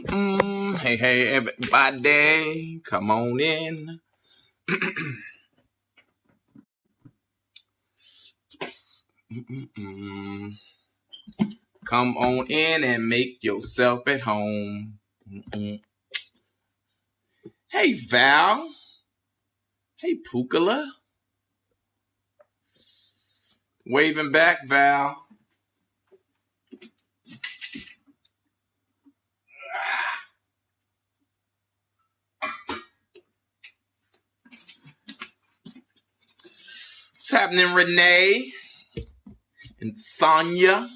Hey, hey, everybody, come on in. Come on in and make yourself at home. Hey, Val. Hey, Pukala. Waving back, Val. What's happening, Renee? And Sonia?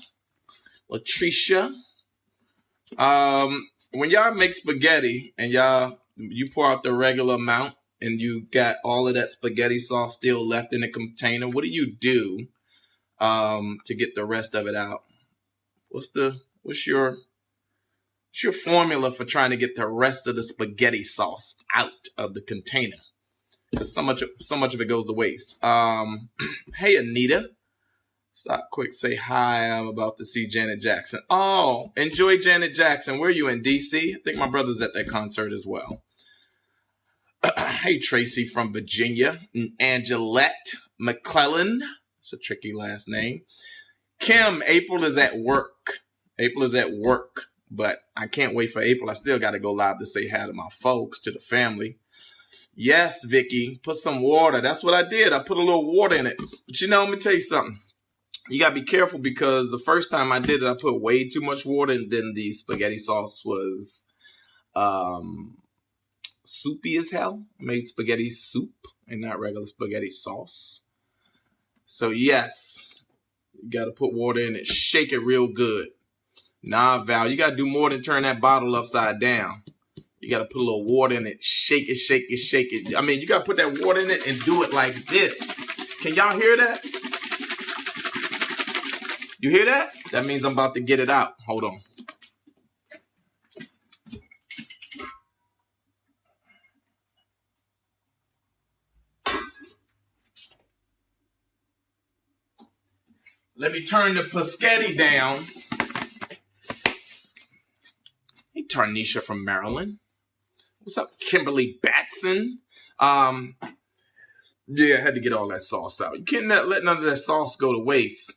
Latricia? When y'all make spaghetti and you pour out the regular amount and you got all of that spaghetti sauce still left in the container, what do you do to get the rest of it out? What's your formula for trying to get the rest of the spaghetti sauce out of the container? Because so much of it goes to waste. Hey, Anita. Stop quick, say hi. I'm about to see Janet Jackson. Oh, enjoy Janet Jackson. Where are you, in D.C.? I think my brother's at that concert as well. Hey, Tracy from Virginia. Angelette McClellan. It's a tricky last name. Kim, April is at work. But I can't wait for April. I still got to go live to say hi to my folks, to the family. Yes, Vicky, put some water. That's what I did. I put a little water in it. But let me tell you something. You got to be careful because the first time I did it, I put way too much water, and then the spaghetti sauce was soupy as hell. I made spaghetti soup and not regular spaghetti sauce. So yes, you got to put water in it. Shake it real good. Nah, Val, you got to do more than turn that bottle upside down. You got to put a little water in it. Shake it, shake it, shake it. I mean, you got to put that water in it and do it like this. Can y'all hear that? You hear that? That means I'm about to get it out. Hold on. Let me turn the Paschetti down. Hey, Tarnisha from Maryland. What's up, Kimberly Batson? Yeah, I had to get all that sauce out. You can't let none of that sauce go to waste.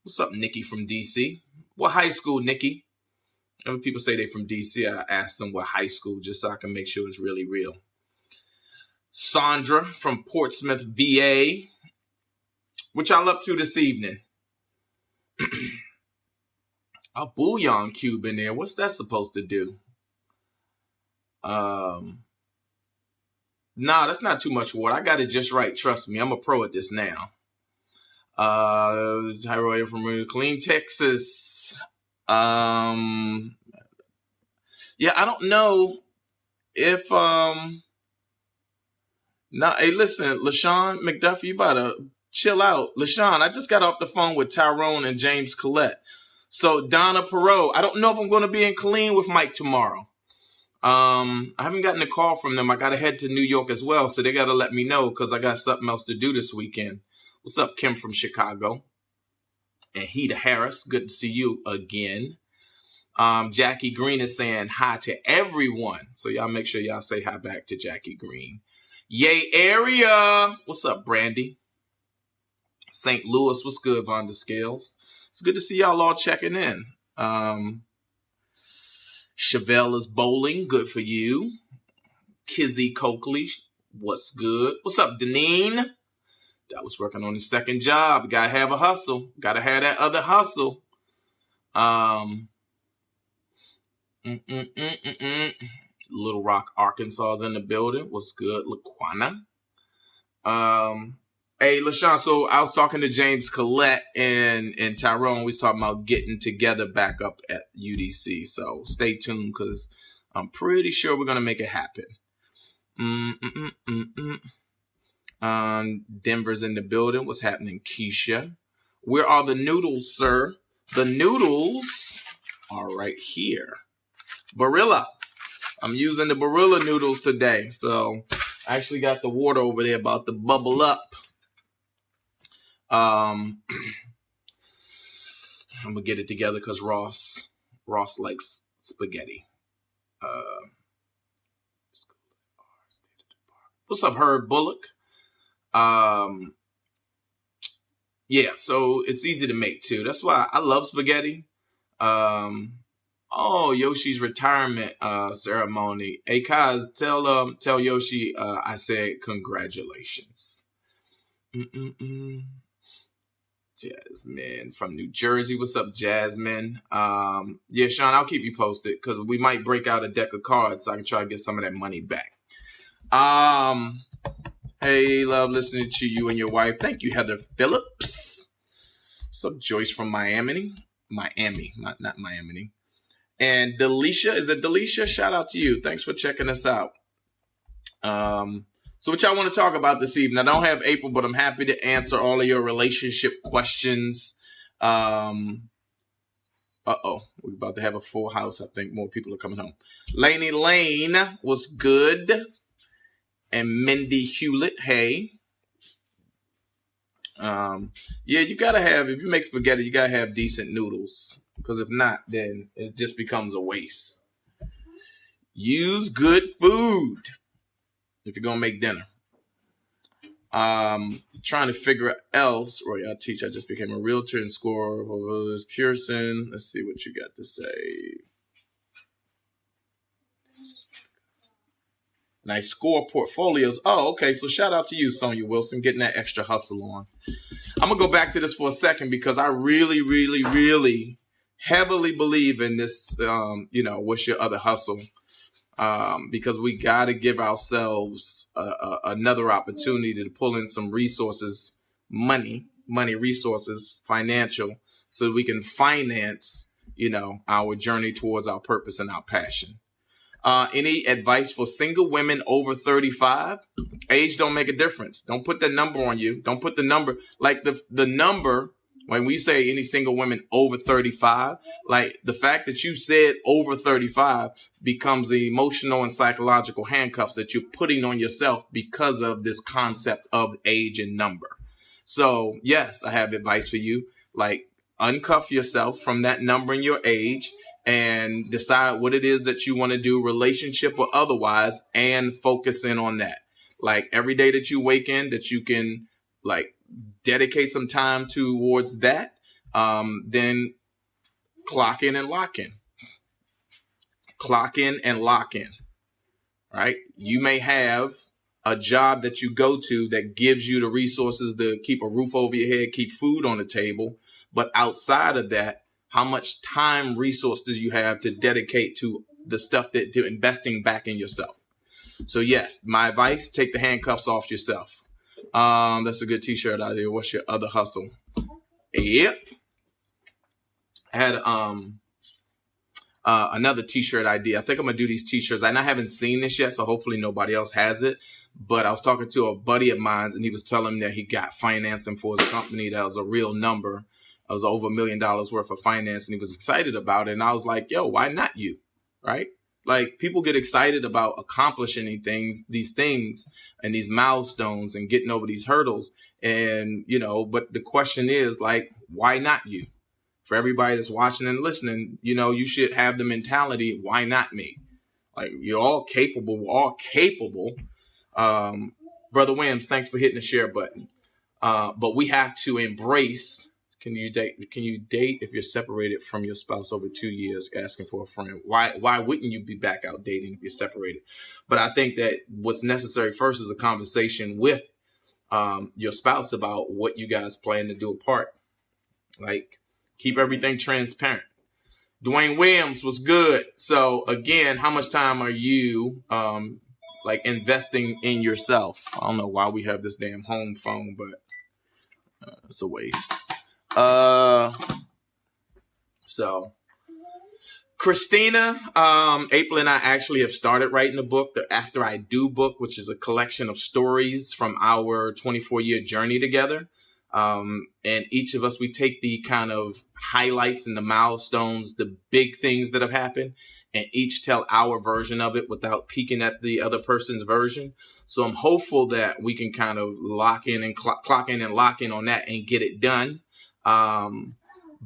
What's up, Nikki from D.C.? What high school, Nikki? Whenever people say they're from D.C., I ask them what high school just so I can make sure it's really real. Sandra from Portsmouth, VA. What y'all up to this evening? A bouillon cube in there. What's that supposed to do? Nah, that's not too much water. I got it just right. Trust me, I'm a pro at this now. Tyroya from Clean, Texas. Yeah, I don't know if hey, listen, LaShawn McDuffie, you better chill out. LaShawn, I just got off the phone with Tyrone and James Collette. So Donna Perot, I don't know if I'm going to be in Killeen with Mike tomorrow. I haven't gotten a call from them. I got to head to New York as well, so they got to let me know because I got something else to do this weekend. What's up, Kim from Chicago? And Heda Harris, good to see you again. Jackie Green is saying hi to everyone. So y'all make sure y'all say hi back to Jackie Green. Yay, area. What's up, Brandy? St. Louis, what's good, Vonda Scales? It's good to see y'all all checking in. Chevelle is bowling, good for you. Kizzy Coakley, what's good? What's up, Deneen? That was working on his second job. Gotta have a hustle. Gotta have that other hustle. Little Rock, Arkansas is in the building. What's good, Laquana? Hey, LaShawn, so I was talking to James Collette and Tyrone. We was talking about getting together back up at UDC. So stay tuned because I'm pretty sure we're going to make it happen. Denver's in the building. What's happening, Keisha? Where are the noodles, sir? The noodles are right here. Barilla. I'm using the Barilla noodles today. So I actually got the water over there about to bubble up. I'm going to get it together because Ross Ross likes spaghetti. What's up, Herb Bullock? Yeah, so it's easy to make too. That's why I love spaghetti. Yoshi's retirement ceremony. Hey, Kaz, tell Yoshi I said congratulations. Jasmine from New Jersey. What's up, Jasmine? Yeah, Sean, I'll keep you posted because we might break out a deck of cards so I can try to get some of that money back. Hey, love listening to you and your wife. Thank you, Heather Phillips. What's up, Joyce from Miami, not Miami. And Delisha, is it Delisha? Shout out to you. Thanks for checking us out. So what y'all want to talk about this evening? I don't have April, but I'm happy to answer all of your relationship questions. We're about to have a full house. I think more people are coming home. Lainey Lane was good. And Mindy Hewlett, hey. Yeah, you gotta have, if you make spaghetti, you gotta have decent noodles. Because if not, then it just becomes a waste. Use good food if you're gonna make dinner. Trying to figure out else. Roy, I just became a realtor and score over this Pearson. Let's see what you got to say. Nice score portfolios. Oh, okay. So shout out to you, Sonia Wilson, getting that extra hustle on. I'm going to go back to this for a second because I really, really, really heavily believe in this, what's your other hustle? Because we got to give ourselves another opportunity to pull in some resources, money resources, financial, so that we can finance, our journey towards our purpose and our passion. Any advice for single women over 35? Age don't make a difference. Don't put the number on you. Don't put the number, like the number, when we say any single women over 35, like the fact that you said over 35 becomes the emotional and psychological handcuffs that you're putting on yourself because of this concept of age and number. So yes, I have advice for you. Like uncuff yourself from that number and your age and decide what it is that you want to do, relationship or otherwise, and focus in on that. Like every day that you wake in, that you can like dedicate some time towards that, then clock in and lock in. Clock in and lock in, right? You may have a job that you go to that gives you the resources to keep a roof over your head, keep food on the table. But outside of that, how much time, resources you have to dedicate to the stuff to investing back in yourself. So yes, my advice, take the handcuffs off yourself. That's a good t-shirt out there. What's your other hustle? Yep. I had another t-shirt idea. I think I'm gonna do these t-shirts. And I haven't seen this yet, so hopefully nobody else has it. But I was talking to a buddy of mine, and he was telling me that he got financing for his company that was a real number. It was over $1 million worth of finance, and he was excited about it. And I was like, yo, why not you? Right? Like people get excited about accomplishing these things and these milestones and getting over these hurdles. And, but the question is like, why not you? For everybody that's watching and listening, you should have the mentality, why not me? Like you're all capable. We're all capable. Brother Williams, thanks for hitting the share button. But we have to embrace. Can you date if you're separated from your spouse over 2 years, asking for a friend? Why wouldn't you be back out dating if you're separated? But I think that what's necessary first is a conversation with your spouse about what you guys plan to do apart. Like keep everything transparent. Dwayne Williams was good. So again, how much time are you investing in yourself? I don't know why we have this damn home phone, but it's a waste. So Christina, April and I actually have started writing a book, the After I Do book, which is a collection of stories from our 24-year journey together. And each of us, we take the kind of highlights and the milestones, the big things that have happened, and each tell our version of it without peeking at the other person's version. So I'm hopeful that we can kind of lock in and clock in and lock in on that and get it done.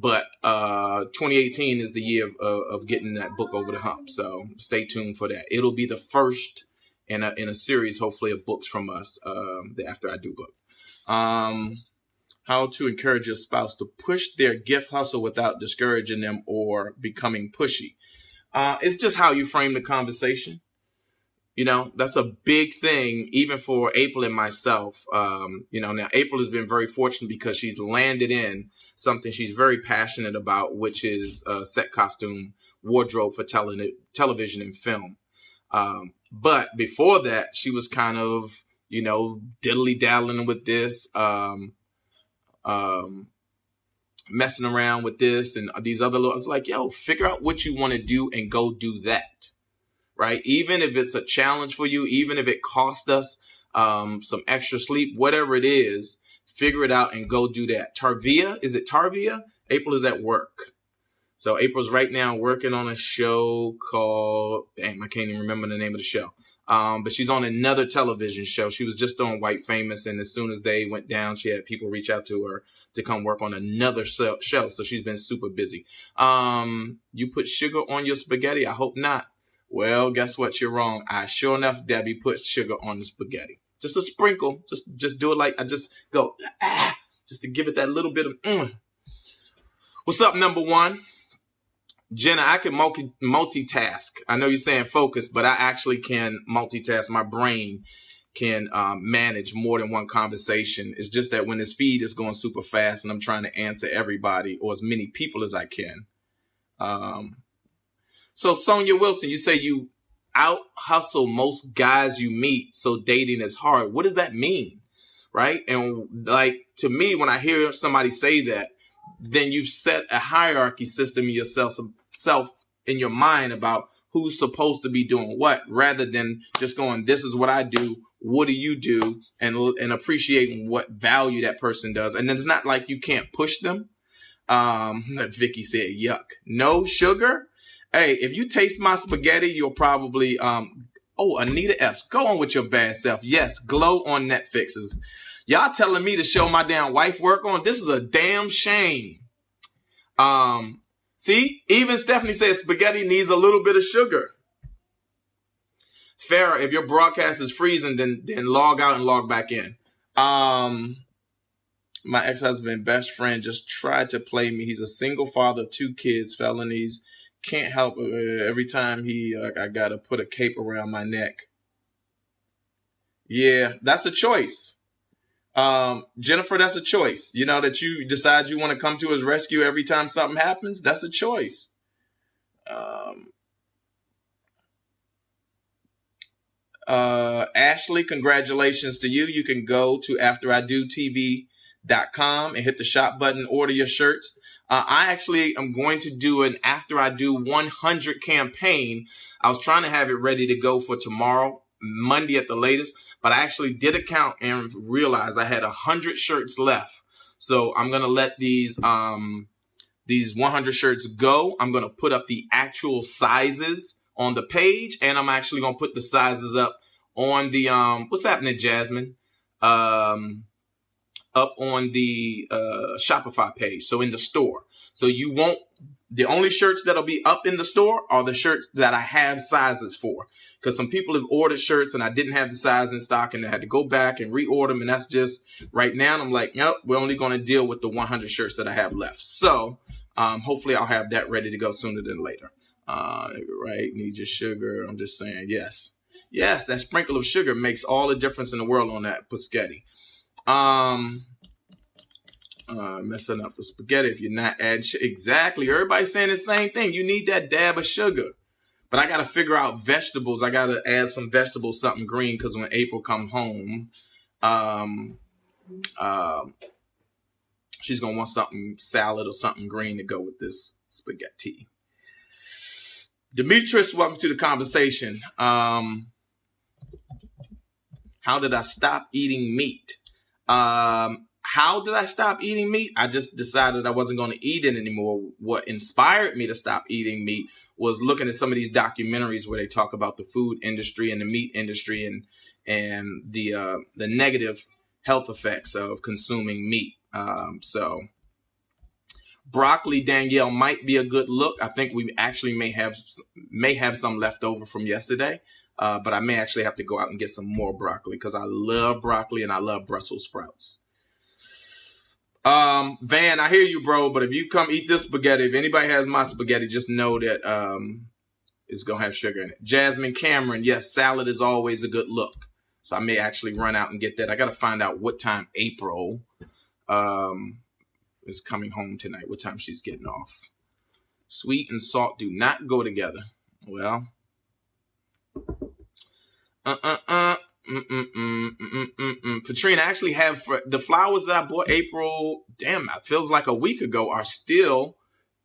But 2018 is the year of getting that book over the hump. So stay tuned for that. It'll be the first in a series, hopefully, of books from us, the After I Do book. How to encourage your spouse to push their gift hustle without discouraging them or becoming pushy. It's just how you frame the conversation. You know, that's a big thing, even for April and myself. Now April has been very fortunate because she's landed in something she's very passionate about, which is set costume wardrobe for television and film. But before that, she was kind of, diddly daddling with this, messing around with this and these other little. It's like, figure out what you want to do and go do that. Right? Even if it's a challenge for you, even if it costs us some extra sleep, whatever it is, figure it out and go do that. Is it Tarvia? April is at work. So April's right now working on a show called, I can't even remember the name of the show. But she's on another television show. She was just on White Famous, and as soon as they went down, she had people reach out to her to come work on another show. So she's been super busy. You put sugar on your spaghetti? I hope not. Well, guess what? You're wrong. I sure enough, Debbie, put sugar on the spaghetti. Just a sprinkle. Just do it like I just go, just to give it that little bit of. What's up, number one? Jenna, I can multitask. I know you're saying focus, but I actually can multitask. My brain can manage more than one conversation. It's just that when this feed is going super fast and I'm trying to answer everybody or as many people as I can. So Sonia Wilson, you say you out hustle most guys you meet, so dating is hard. What does that mean? Right? And like, to me, when I hear somebody say that, then you've set a hierarchy system in yourself in your mind about who's supposed to be doing what, rather than just going, this is what I do. What do you do? And appreciating what value that person does. And then it's not like you can't push them. Vicky said, yuck. No sugar. Hey, if you taste my spaghetti, you'll probably, Anita Epps, go on with your bad self. Yes, Glow on Netflix. Y'all telling me to show my damn wife work on? This is a damn shame. See, even Stephanie says spaghetti needs a little bit of sugar. Farrah, if your broadcast is freezing, then log out and log back in. My ex-husband, best friend, just tried to play me. He's a single father of 2 kids, felonies. Can't help it. Every time I got to put a cape around my neck. Yeah, that's a choice. Jennifer, that's a choice. That you decide you want to come to his rescue every time something happens. That's a choice. Ashley, congratulations to you. You can go to afteridotv.com and hit the shop button, order your shirts. I actually am going to do an After I Do 100 campaign. I was trying to have it ready to go for tomorrow, Monday at the latest, but I actually did a count and realized I had 100 shirts left. So I'm going to let these 100 shirts go. I'm going to put up the actual sizes on the page, and I'm actually going to put the sizes up on the, what's happening, Jasmine? Up on the Shopify page, so in the store. So the only shirts that'll be up in the store are the shirts that I have sizes for. Because some people have ordered shirts and I didn't have the size in stock and I had to go back and reorder them. And that's just right now. And I'm like, nope, we're only going to deal with the 100 shirts that I have left. So hopefully I'll have that ready to go sooner than later. Right. Need your sugar. I'm just saying, yes. Yes, that sprinkle of sugar makes all the difference in the world on that spaghetti. Messing up the spaghetti if you're not adding sugar. Exactly. Everybody's saying the same thing. You need that dab of sugar. But I got to figure out vegetables. I got to add some vegetables, something green, because when April come home, she's going to want something salad or something green to go with this spaghetti. Demetrius, welcome to the conversation. How did I stop eating meat? How did I stop eating meat? I just decided I wasn't going to eat it anymore. What inspired me to stop eating meat was looking at some of these documentaries where they talk about the food industry and the meat industry and the negative health effects of consuming meat. So Broccoli, Danielle, might be a good look. I think we actually may have some left over from yesterday. But I may actually have to go out and get some more broccoli because I love broccoli and I love Brussels sprouts. Van, I hear you, bro. But if you come eat this spaghetti, if anybody has my spaghetti, just know that it's going to have sugar in it. Jasmine Cameron, yes, salad is always a good look. So I may actually run out and get that. I got to find out what time April is coming home tonight, what time she's getting off. Sweet and salt do not go together. Well, Katrina, I actually have the flowers that I bought April, damn, it feels like a week ago, are still,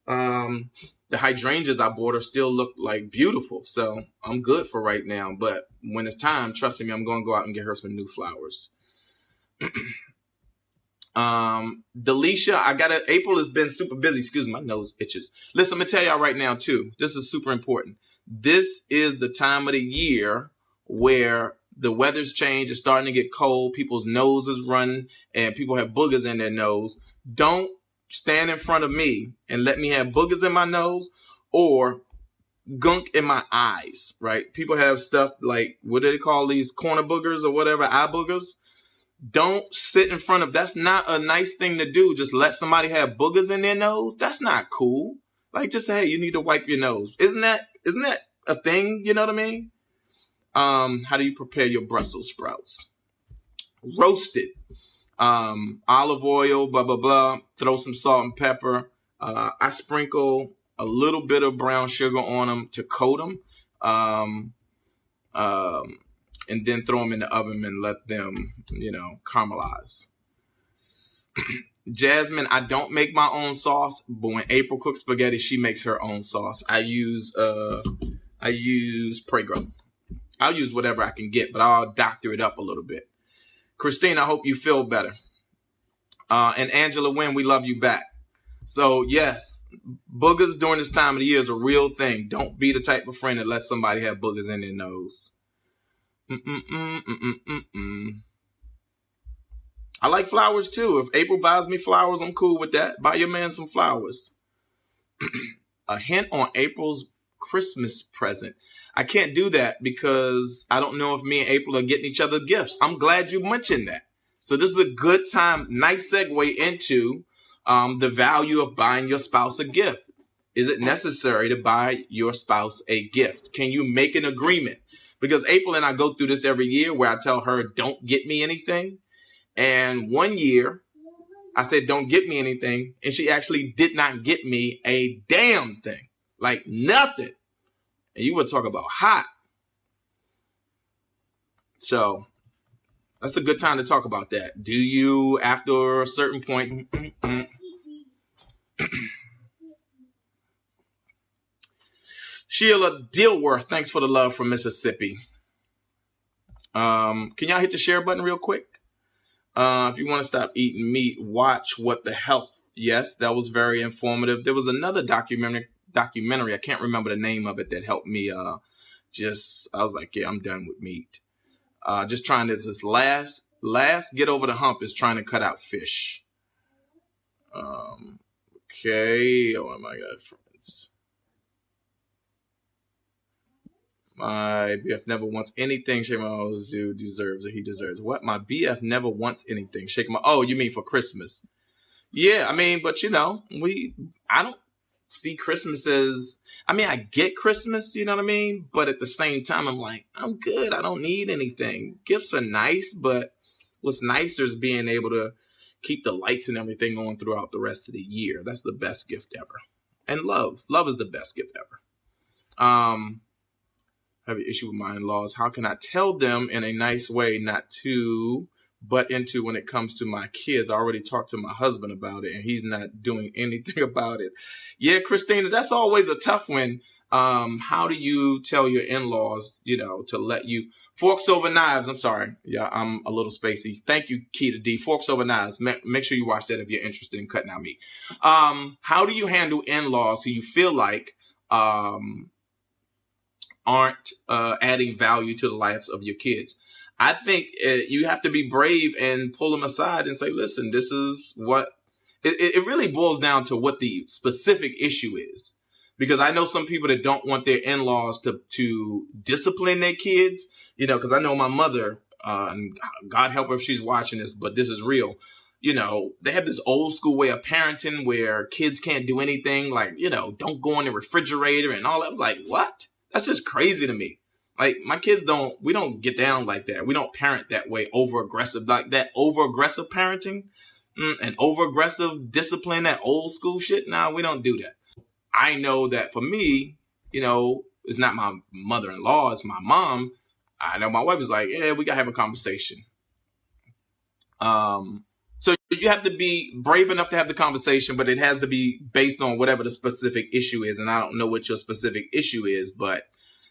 the hydrangeas I bought still look like beautiful. So I'm good for right now. But when it's time, trust me, I'm going to go out and get her some new flowers. Delisha, April has been super busy. Excuse me, my nose itches. Listen, I'm going to tell y'all right now too. This is super important. This is the time of the year where the weather's changed. It's starting to get cold. People's noses running and people have boogers in their nose. Don't stand in front of me and let me have boogers in my nose or gunk in my eyes, right? People have stuff like, what do they call these, corner boogers or whatever, eye boogers? Don't sit in front of, that's not a nice thing to do. Just let somebody have boogers in their nose. That's not cool. Like, just say, hey, you need to wipe your nose. Isn't that a thing? You know what I mean? How do you prepare your Brussels sprouts? Roasted. Olive oil, blah, blah, blah. Throw some salt and pepper. I sprinkle a little bit of brown sugar on them to coat them. And then throw them in the oven and let them, caramelize. Jasmine, I don't make my own sauce, but when April cooks spaghetti, she makes her own sauce. I use Prego. I'll use whatever I can get, but I'll doctor it up a little bit. Christine, I hope you feel better. And Angela Wynn, we love you back. So yes, boogers during this time of the year is a real thing. Don't be the type of friend that lets somebody have boogers in their nose. I like flowers too. If April buys me flowers, I'm cool with that. Buy your man some flowers. A hint on April's Christmas present. I can't do that because I don't know if me and April are getting each other gifts. I'm glad you mentioned that. So this is a good time, nice segue into the value of buying your spouse a gift. Is it necessary to buy your spouse a gift? Can you make an agreement? Because April and I go through this every year where I tell her, don't get me anything. And one year I said, don't get me anything. And she actually did not get me a damn thing. Like nothing. And you would talk about hot. So that's a good time to talk about that. Do you, after a certain point, Sheila Dilworth, thanks for the love from Mississippi. Can y'all hit the share button real quick? If you want to stop eating meat, watch What the Health. Yes, that was very informative. There was another documentary, I can't remember the name of it, that helped me. I was like, yeah, I'm done with meat. Just trying to, this last get over the hump is trying to cut out fish. Okay. Oh my God, friends. My BF never wants anything. Shake my always do deserves it. He deserves what? My BF never wants anything. Shake my. Oh, you mean for Christmas? Yeah, I mean, but I don't see Christmas as. I mean, I get Christmas, you know what I mean? But at the same time, I'm like, I'm good. I don't need anything. Gifts are nice, but what's nicer is being able to keep the lights and everything on throughout the rest of the year. That's the best gift ever. And love is the best gift ever. I have an issue with my in-laws. How can I tell them in a nice way not to butt into when it comes to my kids? I already talked to my husband about it, and he's not doing anything about it. Yeah, Christina, that's always a tough one. How do you tell your in-laws, to let you... Forks Over Knives. I'm sorry. Yeah, I'm a little spacey. Thank you, Keita D. Forks Over Knives. Make sure you watch that if you're interested in cutting out meat. How do you handle in-laws who you feel like... aren't adding value to the lives of your kids? I think you have to be brave and pull them aside and say, listen, this is what it really boils down to what the specific issue is. Because I know some people that don't want their in-laws to discipline their kids, you know, because I know my mother, and God help her if she's watching this, but this is real. You know, they have this old school way of parenting where kids can't do anything, like, you know, don't go in the refrigerator and all that. I'm like, what? That's just crazy to me. Like, my kids we don't get down like that. We don't parent that way, over-aggressive, like that over-aggressive parenting and over-aggressive discipline, that old school shit. Nah, we don't do that. I know that for me, you know, it's not my mother-in-law, it's my mom. I know my wife is like, yeah, we got to have a conversation. So you have to be brave enough to have the conversation, but it has to be based on whatever the specific issue is. And I don't know what your specific issue is, but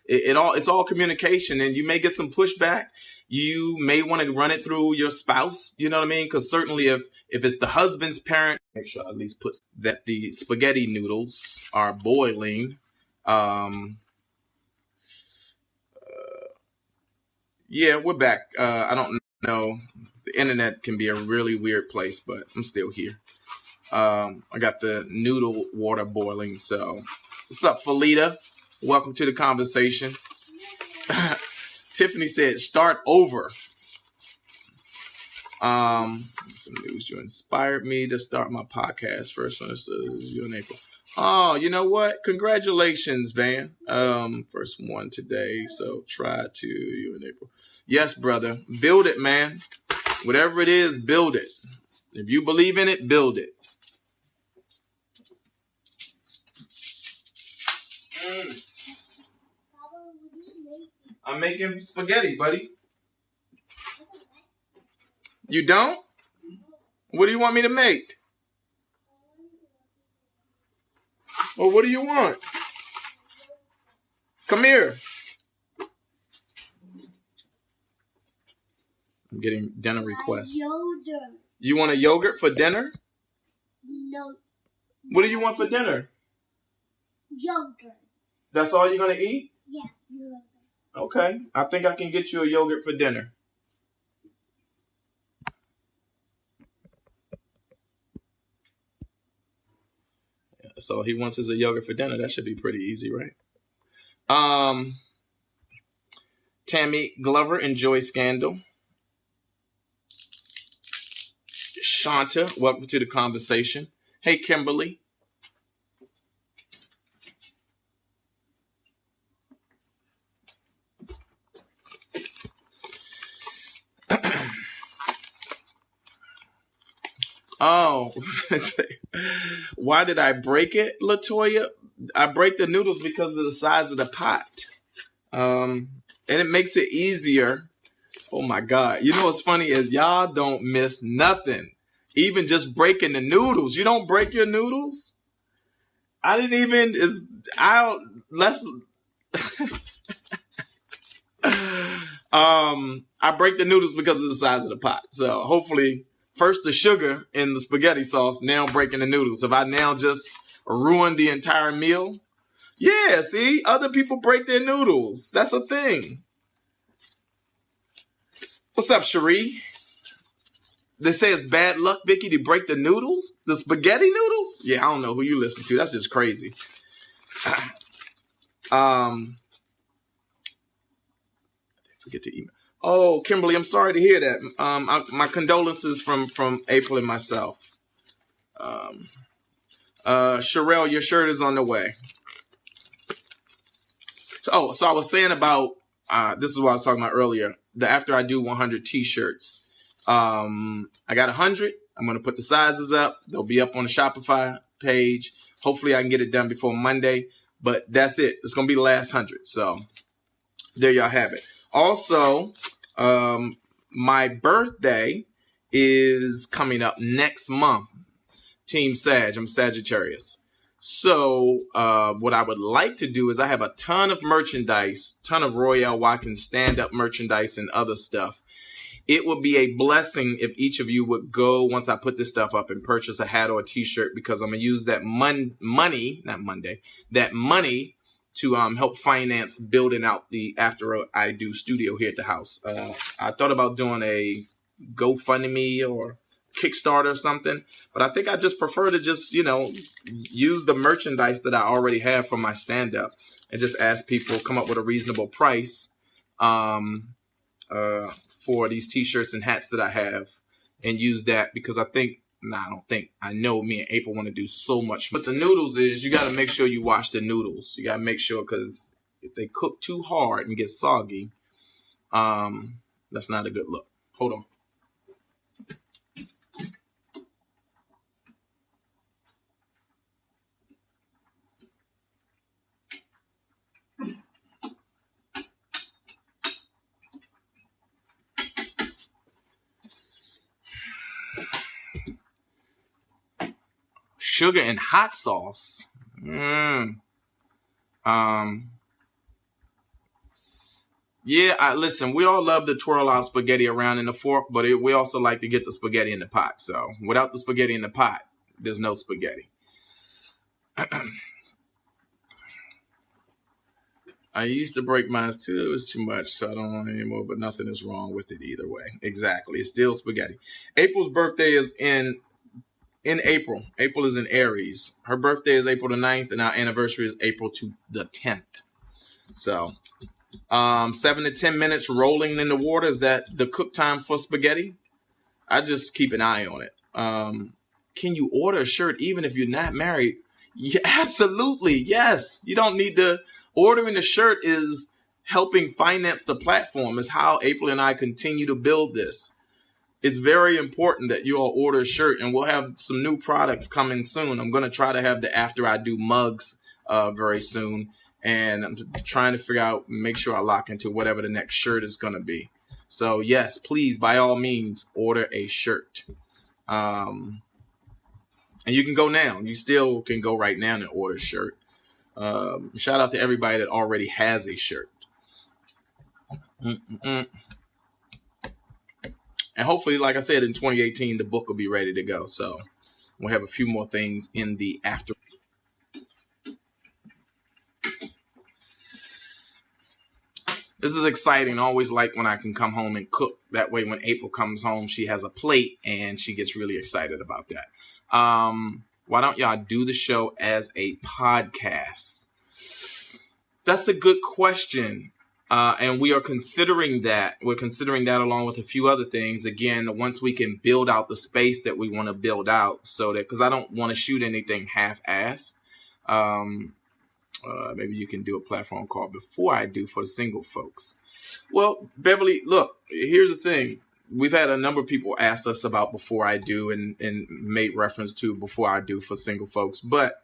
it's all communication, and you may get some pushback. You may want to run it through your spouse. You know what I mean? Because certainly if it's the husband's parent, make sure at least put that the spaghetti noodles are boiling. Yeah, we're back. I don't know. The internet can be a really weird place, but I'm still here. I got the noodle water boiling. So what's up, Felita? Welcome to the conversation. Tiffany said, start over. Some news. You inspired me to start my podcast. First one is you in April. Oh, you know what? Congratulations, Van. First one today. So try to you in April. Yes, brother. Build it, man. Whatever it is, build it. If you believe in it, build it. I'm making spaghetti, buddy. You don't? What do you want me to make? Well, what do you want? Come here. I'm getting dinner requests. Yogurt. You want a yogurt for dinner? No. What do you want for dinner? Yogurt. That's all you're going to eat? Yeah, yogurt. Okay. I think I can get you a yogurt for dinner. So he wants his a yogurt for dinner. That should be pretty easy, right? Tammy Glover, enjoy Scandal. Shanta, welcome to the conversation. Hey, Kimberly. Oh, why did I break it, Latoya? I break the noodles because of the size of the pot. And it makes it easier. Oh my God. You know what's funny is y'all don't miss nothing. Even just breaking the noodles. You don't break your noodles? I didn't even, I break the noodles because of the size of the pot. So hopefully, first the sugar in the spaghetti sauce, now breaking the noodles. If I now just ruined the entire meal? Yeah, see? Other people break their noodles. That's a thing. What's up, Cherie? They say it's bad luck, Vicky, to break the noodles? The spaghetti noodles? Yeah, I don't know who you listen to. That's just crazy. Forget to email. Oh, Kimberly, I'm sorry to hear that. My condolences from April and myself. Sherelle, your shirt is on the way. So I was saying about, this is what I was talking about earlier. After I do 100 t-shirts, I got 100. I'm going to put the sizes up. They'll be up on the Shopify page. Hopefully I can get it done before Monday, but that's it. It's going to be the last 100. So there y'all have it. Also, my birthday is coming up next month. Team Sag. I'm Sagittarius. So what I would like to do is I have a ton of merchandise, ton of Royale Watkins stand-up merchandise and other stuff. It would be a blessing if each of you would go, once I put this stuff up, and purchase a hat or a t-shirt, because I'm going to use that money to help finance building out the After I Do studio here at the house. I thought about doing a GoFundMe or Kickstarter or something. But I think I just prefer to just, use the merchandise that I already have from my stand-up and just ask people come up with a reasonable price for these t-shirts and hats that I have and use that because I know me and April want to do so much. But the noodles is you got to make sure you wash the noodles. You got to make sure because if they cook too hard and get soggy, that's not a good look. Hold on. Sugar and hot sauce. Yeah, listen, we all love to twirl our spaghetti around in the fork, but we also like to get the spaghetti in the pot. So without the spaghetti in the pot, there's no spaghetti. I used to break mine too. It was too much, so I don't want it anymore, but nothing is wrong with it either way. Exactly. It's still spaghetti. April's birthday is in April. April is in Aries. Her birthday is April the 9th, and our anniversary is April the 10th. So 7 to 10 minutes rolling in the water. Is that the cook time for spaghetti? I just keep an eye on it. Can you order a shirt even if you're not married? Yeah, absolutely. Yes. You don't need to. Ordering a shirt is helping finance the platform. Is how April and I continue to build this. It's very important that you all order a shirt, and we'll have some new products coming soon. I'm going to try to have the After I Do mugs very soon. And I'm trying to figure out, make sure I lock into whatever the next shirt is going to be. So, yes, please, by all means, order a shirt. And you can go now. You still can go right now and order a shirt. Shout out to everybody that already has a shirt. And hopefully, like I said, in 2018, the book will be ready to go. So we'll have a few more things in the after. This is exciting. I always like when I can come home and cook. That way, when April comes home, she has a plate and she gets really excited about that. Why don't y'all do the show as a podcast? That's a good question. And we are considering that. We're considering that along with a few other things. Again, once we can build out the space that we want to build out so that, because I don't want to shoot anything half-ass. Maybe you can do a platform called Before I Do for the single folks. Well, Beverly, look, here's the thing. We've had a number of people ask us about Before I Do and made reference to Before I Do for single folks. But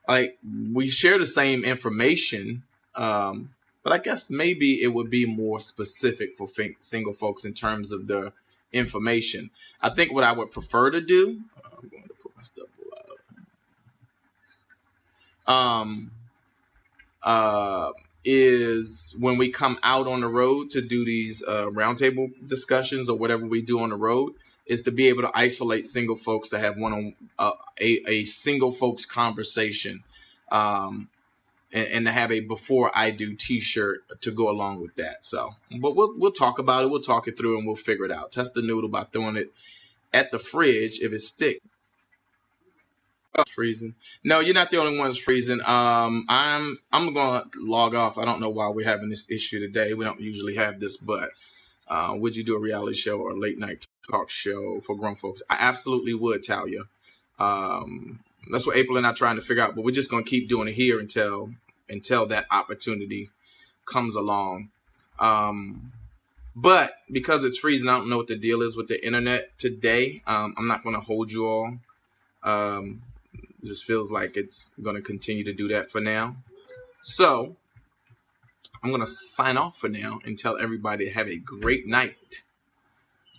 like we share the same information, but I guess maybe it would be more specific for single folks in terms of the information. I think what I would prefer to do, I'm going to put my stuff out. Is when we come out on the road to do these roundtable discussions or whatever we do on the road, is to be able to isolate single folks to have a single folks conversation, and to have a Before I Do t-shirt to go along with that. So, but we'll talk about it. We'll talk it through and we'll figure it out. Test the noodle by throwing it at the fridge. If it sticks. Freezing. No, you're not the only one that's freezing. I'm gonna log off. I don't know why we're having this issue today. We don't usually have this, but would you do a reality show or a late night talk show for grown folks? I absolutely would, Talia. That's what April and I are trying to figure out, but we're just gonna keep doing it here until that opportunity comes along. But because it's freezing, I don't know what the deal is with the internet today. I'm not gonna hold you all. It just feels like it's going to continue to do that for now. So I'm going to sign off for now and tell everybody to have a great night.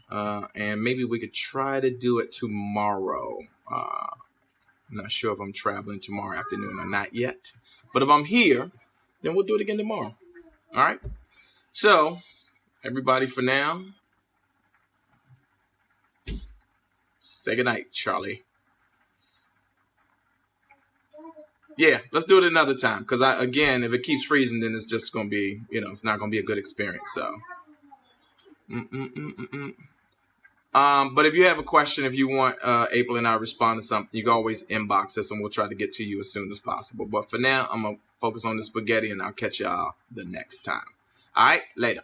And maybe we could try to do it tomorrow. I'm not sure if I'm traveling tomorrow afternoon or not yet. But if I'm here, then we'll do it again tomorrow. All right. So everybody for now, say goodnight, Charlie. Yeah, let's do it another time. Because, again, if it keeps freezing, then it's just going to be, it's not going to be a good experience. So, But if you have a question, if you want April and I to respond to something, you can always inbox us and we'll try to get to you as soon as possible. But for now, I'm going to focus on the spaghetti and I'll catch y'all the next time. All right, later.